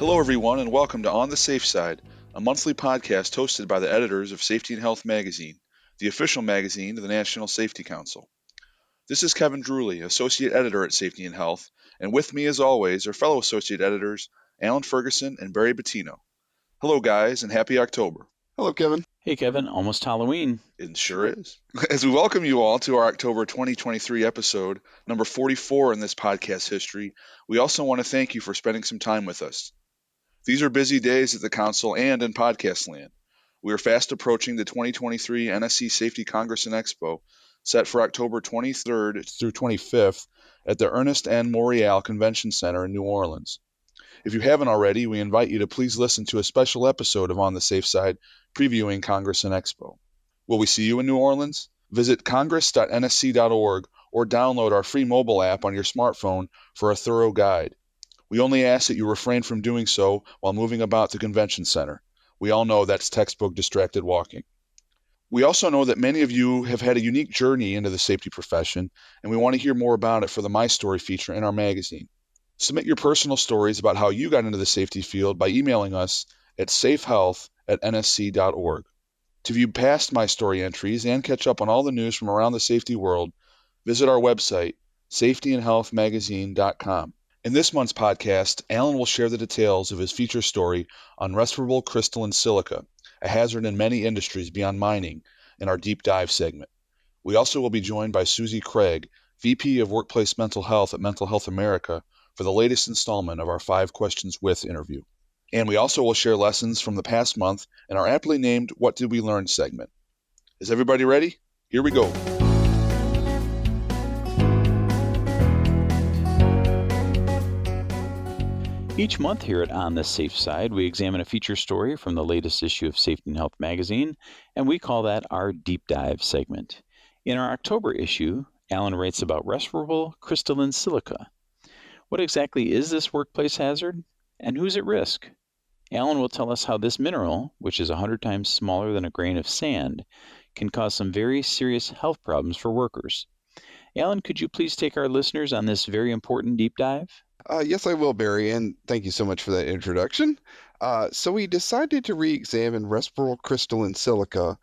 Hello, everyone, and welcome to On the Safe Side, a monthly podcast hosted by the editors of Safety+Health magazine, the official magazine of the National Safety Council. This is Kevin Drewley, associate editor at Safety+Health, and with me, as always, are fellow associate editors Alan Ferguson and Barry Bettino. Hello, guys, and happy October. Hello, Kevin. Hey, Kevin, almost Halloween. It sure is. As we welcome you all to our October 2023 episode, number 44 in this podcast history, we also want to thank you for spending some time with us. These are busy days at the Council and in podcast land. We are fast approaching the 2023 NSC Safety Congress and Expo, set for October 23rd through 25th at the Ernest N. Morial Convention Center in New Orleans. If you haven't already, we invite you to please listen to a special episode of On the Safe Side previewing Congress and Expo. Will we see you in New Orleans? Visit congress.nsc.org or download our free mobile app on your smartphone for a thorough guide. We only ask that you refrain from doing so while moving about the convention center. We all know that's textbook distracted walking. We also know that many of you have had a unique journey into the safety profession, and we want to hear more about it for the My Story feature in our magazine. Submit your personal stories about how you got into the safety field by emailing us at safehealth@nsc.org. To view past My Story entries and catch up on all the news from around the safety world, visit our website, safetyandhealthmagazine.com. In this month's podcast, Alan will share the details of his feature story on respirable crystalline silica, a hazard in many industries beyond mining, in our deep dive segment. We also will be joined by Suzi Craig, VP of Workplace Mental Health at Mental Health America, for the latest installment of our 5 Questions With interview. And we also will share lessons from the past month in our aptly named What Did We Learn segment. Is everybody ready? Here we go. Each month here at On the Safe Side, we examine a feature story from the latest issue of Safety+Health magazine, and we call that our Deep Dive segment. In our October issue, Alan writes about respirable crystalline silica. What exactly is this workplace hazard, and who's at risk? Alan will tell us how this mineral, which is 100 times smaller than a grain of sand, can cause some very serious health problems for workers. Alan, could you please take our listeners on this very important deep dive? Yes, I will, Barry, and thank you so much for that introduction. So we decided to re-examine respirable crystalline silica,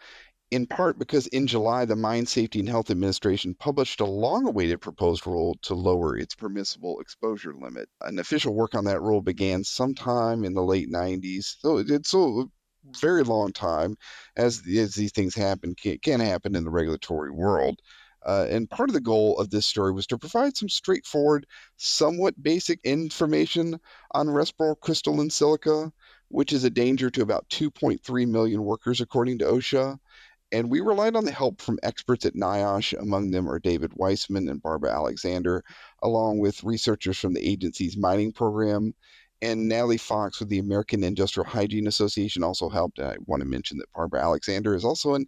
in part because in July, the Mine Safety and Health Administration published a long-awaited proposed rule to lower its permissible exposure limit. An official work on that rule began sometime in the late 90s, so it's a very long time, as these things can happen in the regulatory world. And part of the goal of this story was to provide some straightforward, somewhat basic information on respirable crystalline silica, which is a danger to about 2.3 million workers, according to OSHA. And we relied on the help from experts at NIOSH. Among them are David Weissman and Barbara Alexander, along with researchers from the agency's mining program. And Natalie Fox with the American Industrial Hygiene Association also helped. I want to mention that Barbara Alexander is also an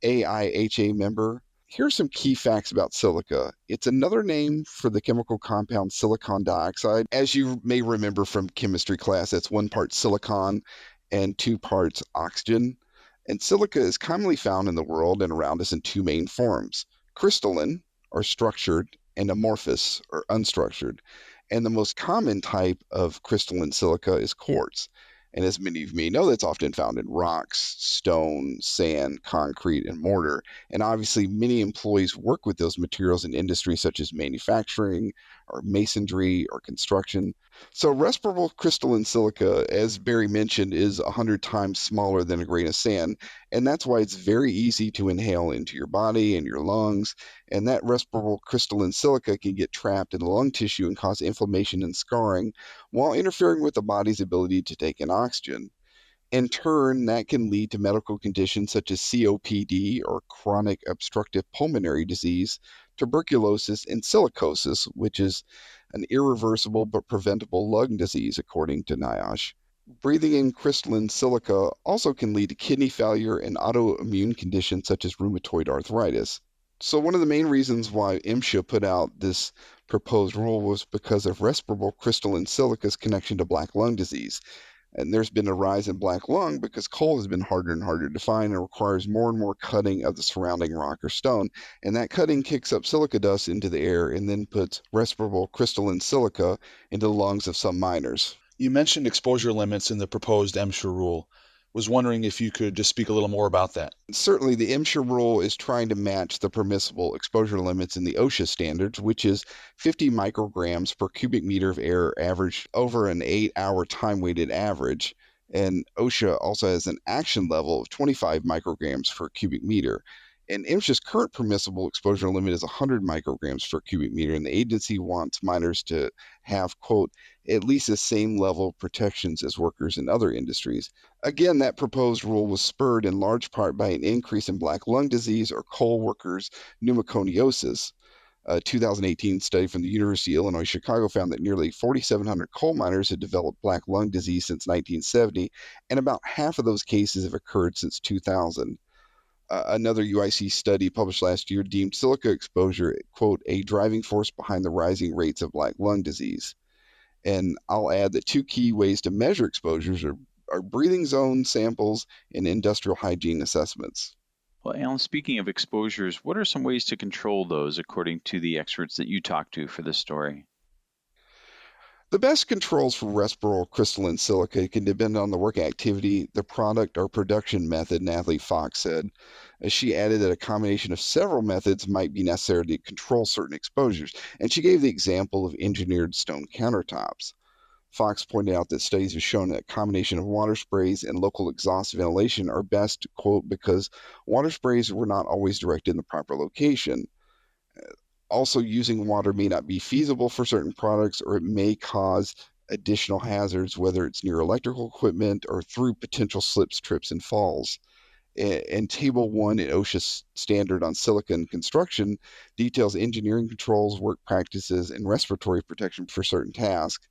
AIHA member. Here are some key facts about silica. It's another name for the chemical compound silicon dioxide. As you may remember from chemistry class, that's 1 part silicon and 2 parts oxygen. And silica is commonly found in the world and around us in 2 main forms: crystalline, or structured, and amorphous, or unstructured. And the most common type of crystalline silica is quartz. And as many of you may know, that's often found in rocks, stone, sand, concrete, and mortar. And obviously, many employees work with those materials in industries such as manufacturing, or masonry, or construction. So respirable crystalline silica, as Barry mentioned, is 100 times smaller than a grain of sand. And that's why it's very easy to inhale into your body and your lungs. And that respirable crystalline silica can get trapped in the lung tissue and cause inflammation and scarring, while interfering with the body's ability to take in oxygen. In turn, that can lead to medical conditions such as COPD, or chronic obstructive pulmonary disease, tuberculosis, and silicosis, which is an irreversible but preventable lung disease, according to NIOSH. Breathing in crystalline silica also can lead to kidney failure and autoimmune conditions such as rheumatoid arthritis. So one of the main reasons why MSHA put out this proposed rule was because of respirable crystalline silica's connection to black lung disease. And there's been a rise in black lung because coal has been harder and harder to find and requires more and more cutting of the surrounding rock or stone. And that cutting kicks up silica dust into the air and then puts respirable crystalline silica into the lungs of some miners. You mentioned exposure limits in the proposed MSHA rule. Was wondering if you could just speak a little more about that. Certainly, the MSHA rule is trying to match the permissible exposure limits in the OSHA standards, which is 50 micrograms per cubic meter of air averaged over an 8-hour time-weighted average. And OSHA also has an action level of 25 micrograms per cubic meter. And MSHA's current permissible exposure limit is 100 micrograms per cubic meter, and the agency wants miners to have, quote, at least the same level of protections as workers in other industries. Again, that proposed rule was spurred in large part by an increase in black lung disease or coal workers' pneumoconiosis. A 2018 study from the University of Illinois Chicago found that nearly 4,700 coal miners had developed black lung disease since 1970, and about half of those cases have occurred since 2000. Another UIC study published last year deemed silica exposure, quote, a driving force behind the rising rates of black lung disease. And I'll add that two key ways to measure exposures are breathing zone samples and industrial hygiene assessments. Well, Alan, speaking of exposures, what are some ways to control those according to the experts that you talked to for this story? The best controls for respirable crystalline silica can depend on the work activity, the product, or production method, Natalie Fox said. She added that a combination of several methods might be necessary to control certain exposures, and she gave the example of engineered stone countertops. Fox pointed out that studies have shown that a combination of water sprays and local exhaust ventilation are best, quote, because water sprays were not always directed in the proper location. Also, using water may not be feasible for certain products, or it may cause additional hazards, whether it's near electrical equipment or through potential slips, trips, and falls. And Table 1 in OSHA's standard on silicon construction details engineering controls, work practices, and respiratory protection for certain tasks.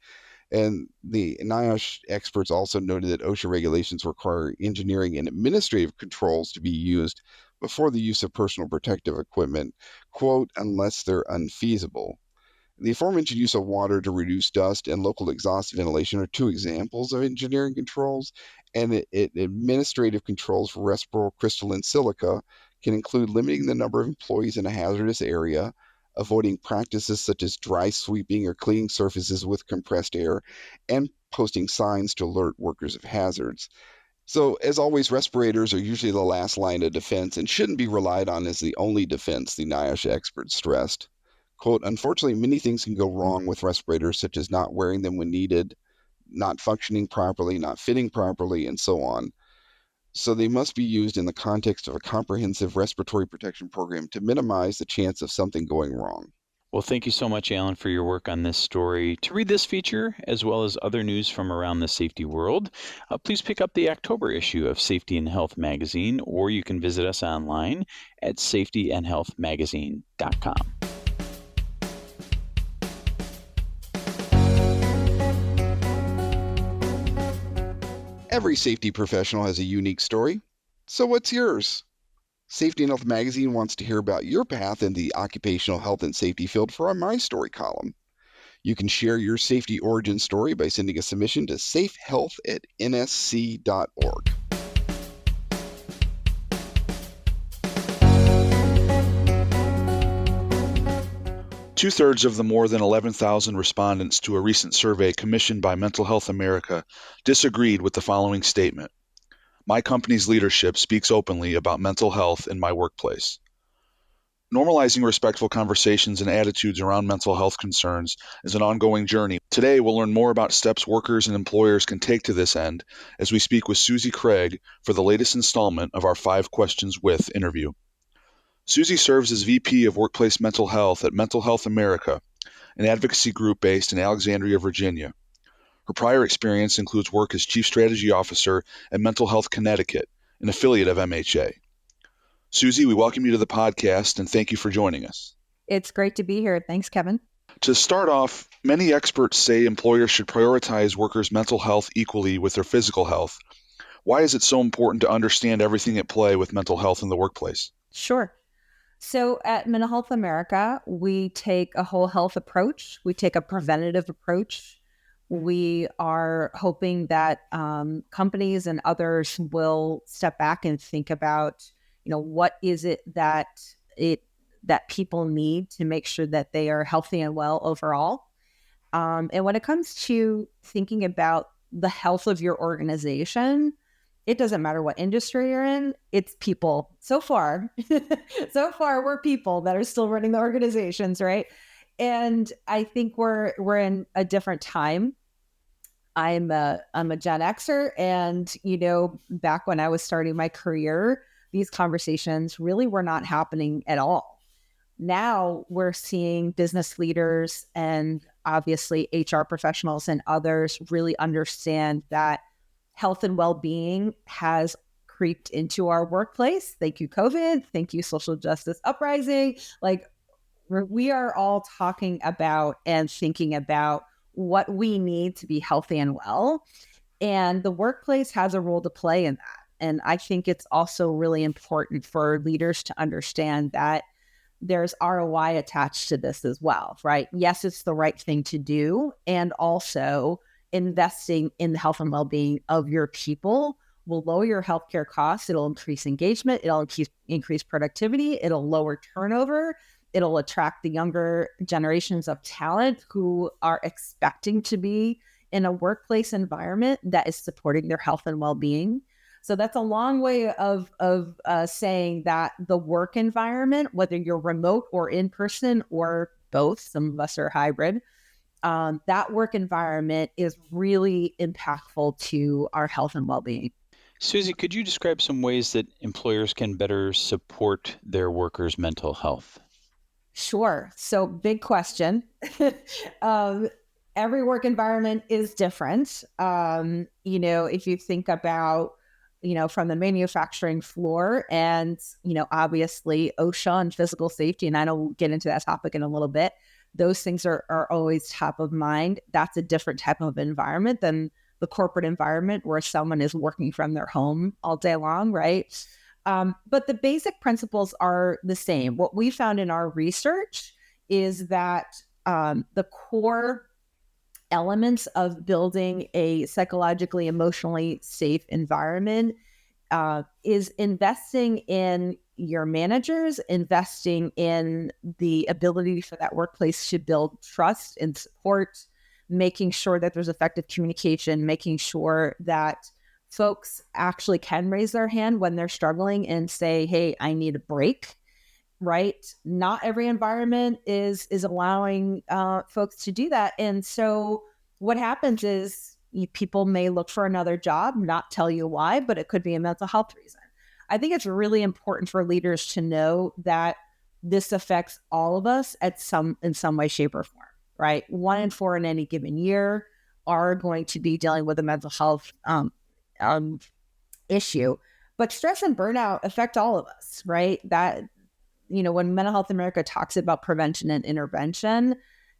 And the NIOSH experts also noted that OSHA regulations require engineering and administrative controls to be used before the use of personal protective equipment, quote, unless they're unfeasible. The aforementioned use of water to reduce dust and local exhaust ventilation are two examples of engineering controls, and administrative controls for respirable crystalline silica can include limiting the number of employees in a hazardous area, avoiding practices such as dry sweeping or cleaning surfaces with compressed air, and posting signs to alert workers of hazards. So, as always, respirators are usually the last line of defense and shouldn't be relied on as the only defense, the NIOSH experts stressed. Quote, unfortunately, many things can go wrong with respirators, such as not wearing them when needed, not functioning properly, not fitting properly, and so on. So they must be used in the context of a comprehensive respiratory protection program to minimize the chance of something going wrong. Well, thank you so much, Alan, for your work on this story. To read this feature, as well as other news from around the safety world, please pick up the October issue of Safety and Health magazine, or you can visit us online at safetyandhealthmagazine.com. Every safety professional has a unique story. So what's yours? Safety and Health Magazine wants to hear about your path in the occupational health and safety field for our My Story column. You can share your safety origin story by sending a submission to safehealth@nsc.org. Two-thirds of the more than 11,000 respondents to a recent survey commissioned by Mental Health America disagreed with the following statement: my company's leadership speaks openly about mental health in my workplace. Normalizing respectful conversations and attitudes around mental health concerns is an ongoing journey. Today, we'll learn more about steps workers and employers can take to this end as we speak with Suzi Craig for the latest installment of our 5 Questions With interview. Suzi serves as VP of Workplace Mental Health at Mental Health America, an advocacy group based in Alexandria, Virginia. Her prior experience includes work as Chief Strategy Officer at Mental Health Connecticut, an affiliate of MHA. Suzi, we welcome you to the podcast and thank you for joining us. It's great to be here. Thanks, Kevin. To start off, many experts say employers should prioritize workers' mental health equally with their physical health. Why is it so important to understand everything at play with mental health in the workplace? Sure. So at Mental Health America, we take a whole health approach. We take a preventative approach. We are hoping that companies and others will step back and think about, what is it that people need to make sure that they are healthy and well overall. And when it comes to thinking about the health of your organization, it doesn't matter what industry you're in, it's people. So far, we're people that are still running the organizations, right? And I think we're in a different time. I'm a Gen Xer, and back when I was starting my career, these conversations really were not happening at all. Now we're seeing business leaders and obviously HR professionals and others really understand that health and well-being has creeped into our workplace. Thank you, COVID. Thank you, social justice uprising. Like, we are all talking about and thinking about what we need to be healthy and well. And the workplace has a role to play in that. And I think it's also really important for leaders to understand that there's ROI attached to this as well, right? Yes, it's the right thing to do. And also investing in the health and well-being of your people will lower your healthcare costs. It'll increase engagement. It'll increase productivity. It'll lower turnover. It'll attract the younger generations of talent who are expecting to be in a workplace environment that is supporting their health and well-being. So that's a long way of saying that the work environment, whether you're remote or in person or both, some of us are hybrid, that work environment is really impactful to our health and well-being. Suzi, could you describe some ways that employers can better support their workers' mental health? Sure. So big question. Every work environment is different. If you think about, from the manufacturing floor and, obviously OSHA and physical safety, and I know we'll get into that topic in a little bit, those things are always top of mind. That's a different type of environment than the corporate environment where someone is working from their home all day long, right? But the basic principles are the same. What we found in our research is that the core elements of building a psychologically, emotionally safe environment is investing in your managers, investing in the ability for that workplace to build trust and support, making sure that there's effective communication, making sure that folks actually can raise their hand when they're struggling and say, hey, I need a break, right? Not every environment is allowing folks to do that. And so what happens is people may look for another job, not tell you why, but it could be a mental health reason. I think it's really important for leaders to know that this affects all of us in some way, shape, or form, right? 1 in 4 in any given year are going to be dealing with a mental health issue. But stress and burnout affect all of us, right? That, when Mental Health America talks about prevention and intervention,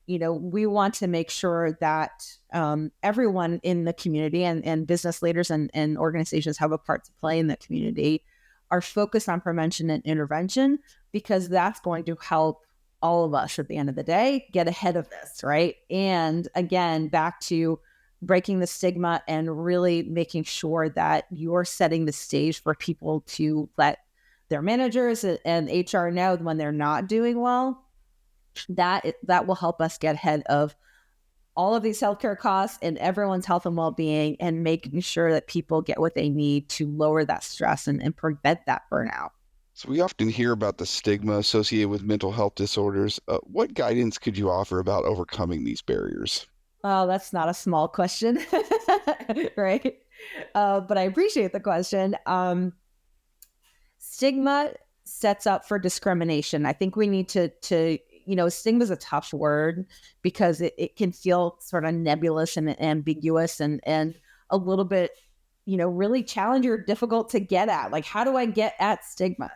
we want to make sure that everyone in the community and business leaders and organizations have a part to play in the community are focused on prevention and intervention, because that's going to help all of us at the end of the day get ahead of this, right? And again, back to breaking the stigma and really making sure that you're setting the stage for people to let their managers and HR know when they're not doing well. That will help us get ahead of all of these healthcare costs and everyone's health and well-being, and making sure that people get what they need to lower that stress and prevent that burnout. So we often hear about the stigma associated with mental health disorders. What guidance could you offer about overcoming these barriers? Oh, that's not a small question, right? But I appreciate the question. Stigma sets up for discrimination. I think we need to stigma is a tough word because it can feel sort of nebulous and ambiguous and a little bit, really challenging or difficult to get at. Like, how do I get at stigma?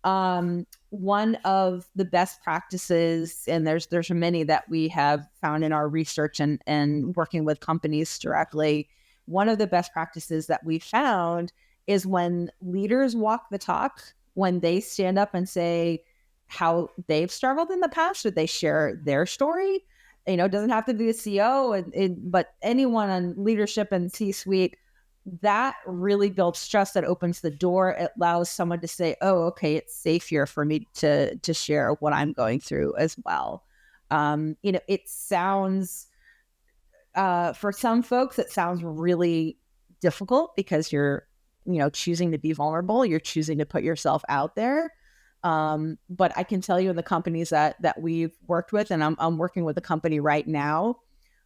One of the best practices, and there's many that we have found in our research and working with companies directly, one of the best practices that we found is when leaders walk the talk, when they stand up and say how they've struggled in the past, or they share their story. It doesn't have to be the CEO, but anyone on leadership and C-suite, that really builds trust. That opens the door. It allows someone to say, oh, okay, it's safe here for me to share what I'm going through as well. It sounds For some folks, it sounds really difficult because you're, choosing to be vulnerable. You're choosing to put yourself out there. But I can tell you in the companies that we've worked with, and I'm working with a company right now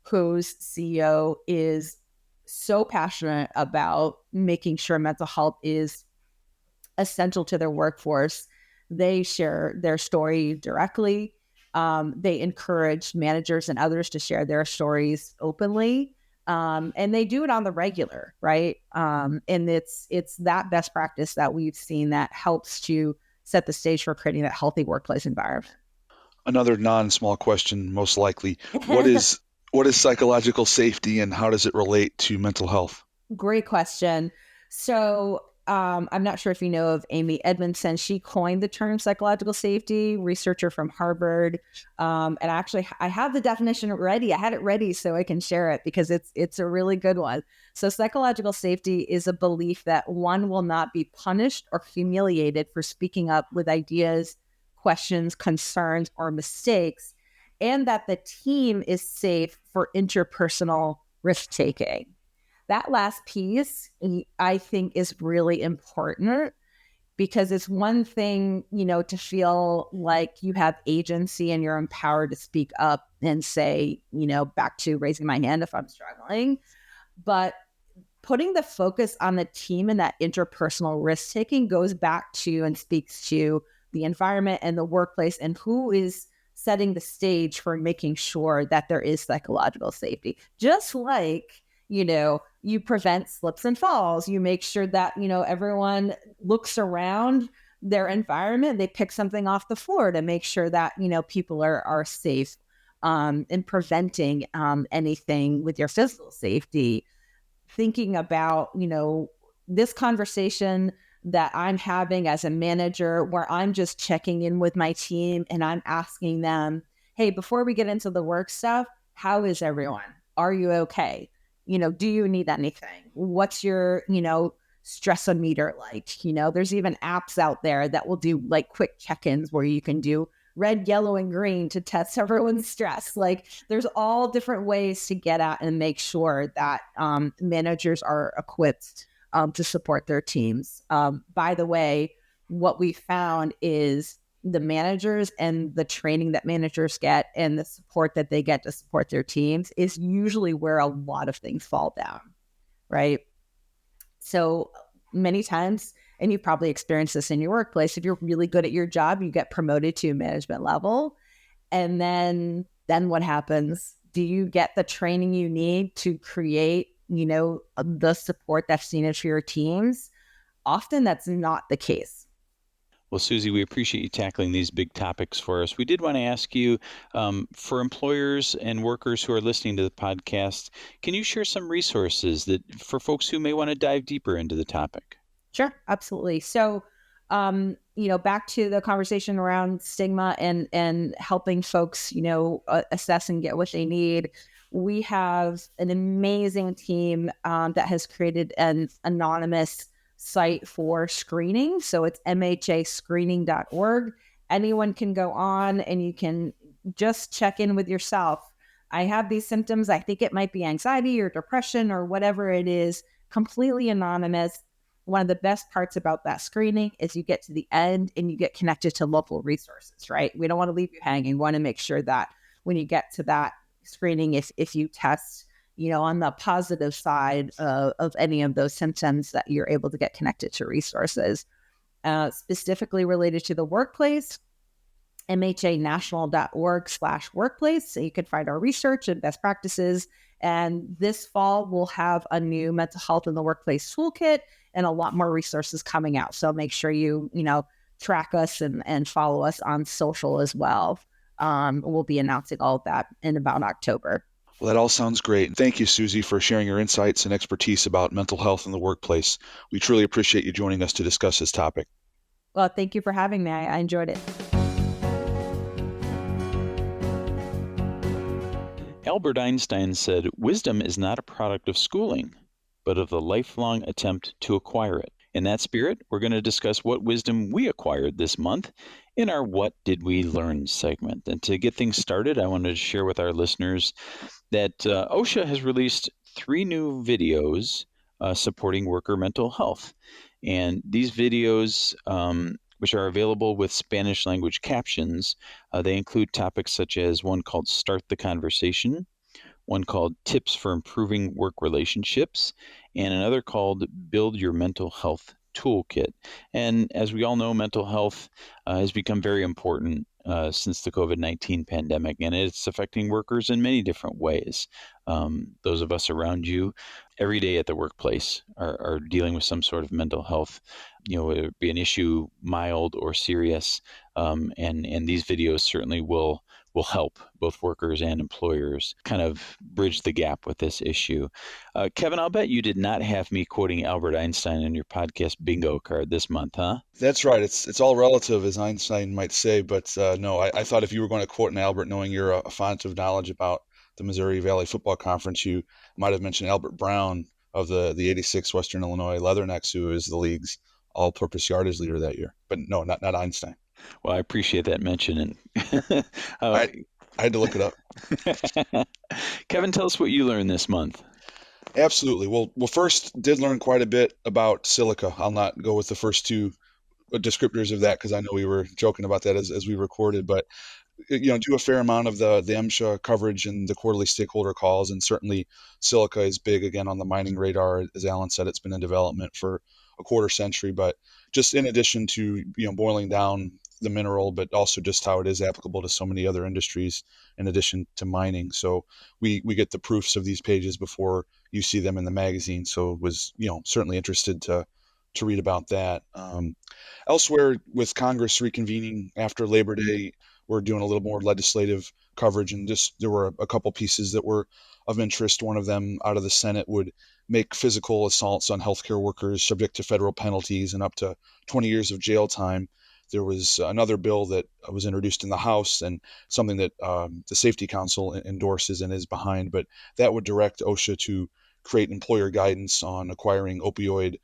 whose CEO is so passionate about making sure mental health is essential to their workforce. They share their story directly. They encourage managers and others to share their stories openly. And they do it on the regular, right? And it's that best practice that we've seen that helps to set the stage for creating that healthy workplace environment. Another non-small question, most likely. What is psychological safety, and how does it relate to mental health? Great question. So I'm not sure if you know of Amy Edmondson. She coined the term psychological safety, researcher from Harvard. And actually, I have the definition ready. I had it ready so I can share it because it's a really good one. So psychological safety is a belief that one will not be punished or humiliated for speaking up with ideas, questions, concerns, or mistakes, and that the team is safe for interpersonal risk-taking. That last piece, I think, is really important because it's one thing, to feel like you have agency and you're empowered to speak up and say, back to raising my hand if I'm struggling. But putting the focus on the team and that interpersonal risk taking goes back to and speaks to the environment and the workplace and who is setting the stage for making sure that there is psychological safety. Just like, you prevent slips and falls. You make sure that, everyone looks around their environment. They pick something off the floor to make sure that, people are safe, and preventing anything with your physical safety. Thinking about, this conversation that I'm having as a manager where I'm just checking in with my team and I'm asking them, hey, before we get into the work stuff, how is everyone? Are you okay? Do you need anything? What's your, stress-o-meter like? There's even apps out there that will do like quick check-ins where you can do red, yellow, and green to test everyone's stress. Like there's all different ways to get at and make sure that managers are equipped to support their teams. By the way, what we found is the managers and the training that managers get and the support that they get to support their teams is usually where a lot of things fall down, right? So many times, and you probably experience this in your workplace, if you're really good at your job, you get promoted to a management level. And then what happens? Do you get the training you need to create, the support that's needed for your teams? Often that's not the case. Well, Suzi, we appreciate you tackling these big topics for us. We did want to ask you, for employers and workers who are listening to the podcast, can you share some resources that for folks who may want to dive deeper into the topic? Sure, absolutely. So, back to the conversation around stigma and helping folks, assess and get what they need. We have an amazing team that has created an anonymous site for screening. So it's mhascreening.org. Anyone can go on and you can just check in with yourself. I have these symptoms. I think it might be anxiety or depression or whatever it is, completely anonymous. One of the best parts about that screening is you get to the end and you get connected to local resources, right? We don't want to leave you hanging. We want to make sure that when you get to that screening, if you test, on the positive side of any of those symptoms, that you're able to get connected to resources. Specifically related to the workplace, mhanational.org/workplace. So you can find our research and best practices. And this fall, we'll have a new mental health in the workplace toolkit and a lot more resources coming out. So make sure you, track us and follow us on social as well. We'll be announcing all of that in about October. Well, that all sounds great. Thank you, Suzi, for sharing your insights and expertise about mental health in the workplace. We truly appreciate you joining us to discuss this topic. Well, thank you for having me. I enjoyed it. Albert Einstein said, "Wisdom is not a product of schooling, but of the lifelong attempt to acquire it." In that spirit, we're going to discuss what wisdom we acquired this month in our What Did We Learn segment. And to get things started, I wanted to share with our listeners that OSHA has released 3 new videos supporting worker mental health. And these videos, which are available with Spanish language captions, they include topics such as one called Start the Conversation, one called Tips for Improving Work Relationships, and another called Build Your Mental Health Toolkit. And as we all know, mental health has become very important since the COVID-19 pandemic, and it's affecting workers in many different ways. Those of us around you every day at the workplace are dealing with some sort of mental health, whether it be an issue mild or serious. And these videos certainly will help both workers and employers kind of bridge the gap with this issue. Kevin, I'll bet you did not have me quoting Albert Einstein in your podcast bingo card this month, huh? That's right. It's all relative, as Einstein might say. But no, I thought if you were going to quote an Albert, knowing you're a font of knowledge about the Missouri Valley Football Conference, you might have mentioned Albert Brown of the '86 Western Illinois Leathernecks, who is the league's all-purpose yardage leader that year. But no, not Einstein. Well, I appreciate that mention. And I had to look it up. Kevin, tell us what you learned this month. Absolutely. Well, first did learn quite a bit about silica. I'll not go with the first 2 descriptors of that because I know we were joking about that as we recorded, but do a fair amount of the MSHA coverage and the quarterly stakeholder calls, and certainly silica is big again on the mining radar. As Alan said, it's been in development for a quarter century, but just in addition to boiling down the mineral, but also just how it is applicable to so many other industries in addition to mining. So we get the proofs of these pages before you see them in the magazine. So it was certainly interested to read about that. Elsewhere, with Congress reconvening after Labor Day, we're doing a little more legislative coverage, and just there were a couple pieces that were of interest. One of them out of the Senate would make physical assaults on healthcare workers subject to federal penalties and up to 20 years of jail time. There was another bill that was introduced in the House, and something that the Safety Council endorses and is behind, but that would direct OSHA to create employer guidance on acquiring opioid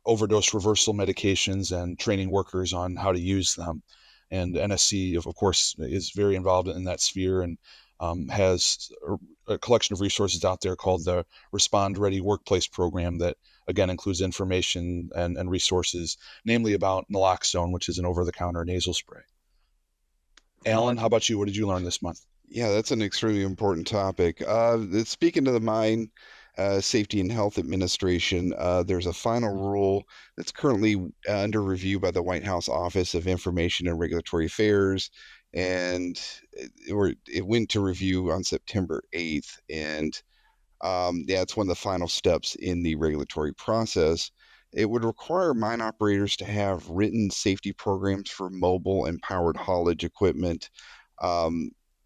overdose reversal medications and training workers on how to use them. And NSC, of course, is very involved in that sphere and has a collection of resources out there called the Respond Ready Workplace Program that, again, includes information and resources, namely about naloxone, which is an over-the-counter nasal spray. Alan, how about you? What did you learn this month? Yeah, that's an extremely important topic. Speaking to the Mine Safety and Health Administration, there's a final rule that's currently under review by the White House Office of Information and Regulatory Affairs, and it went to review on September 8th. And it's one of the final steps in the regulatory process. It would require mine operators to have written safety programs for mobile and powered haulage equipment.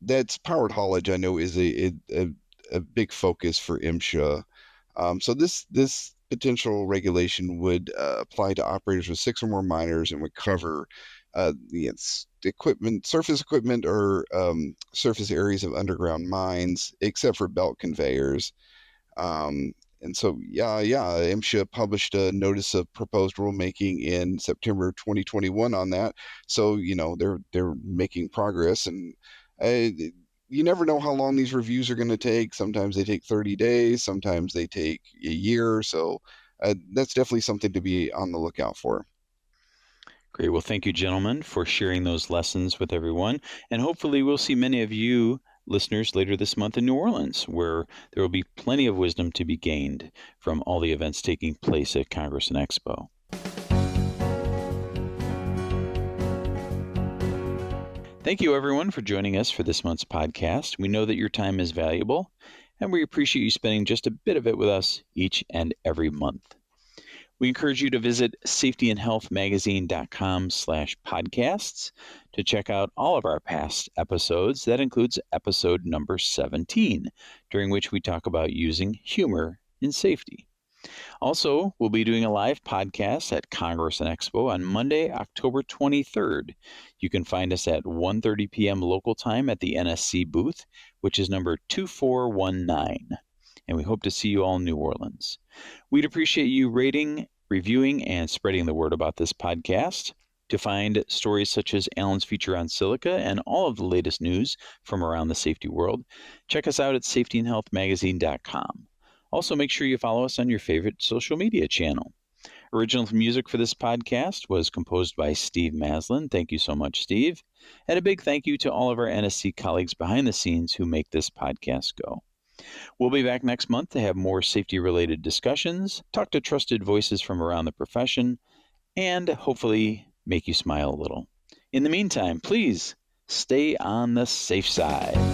That's powered haulage, I know, is a big focus for MSHA. So this potential regulation would apply to operators with 6 or more miners and would cover equipment, surface equipment, or surface areas of underground mines, except for belt conveyors. And so, MSHA published a notice of proposed rulemaking in September 2021 on that. So, they're making progress, and you never know how long these reviews are going to take. Sometimes they take 30 days, sometimes they take a year. So that's definitely something to be on the lookout for. Great. Well, thank you, gentlemen, for sharing those lessons with everyone. And hopefully we'll see many of you listeners later this month in New Orleans, where there will be plenty of wisdom to be gained from all the events taking place at Congress and Expo. Thank you, everyone, for joining us for this month's podcast. We know that your time is valuable, and we appreciate you spending just a bit of it with us each and every month. We encourage you to visit safetyandhealthmagazine.com/podcasts to check out all of our past episodes. That includes episode number 17, during which we talk about using humor in safety. Also, we'll be doing a live podcast at Congress and Expo on Monday, October 23rd. You can find us at 1:30 p.m. local time at the NSC booth, which is number 2419. And we hope to see you all in New Orleans. We'd appreciate you rating, reviewing, and spreading the word about this podcast. To find stories such as Alan's feature on silica and all of the latest news from around the safety world, check us out at safetyandhealthmagazine.com. Also, make sure you follow us on your favorite social media channel. Original music for this podcast was composed by Steve Maslin. Thank you so much, Steve. And a big thank you to all of our NSC colleagues behind the scenes who make this podcast go. We'll be back next month to have more safety-related discussions, talk to trusted voices from around the profession, and hopefully make you smile a little. In the meantime, please stay on the safe side.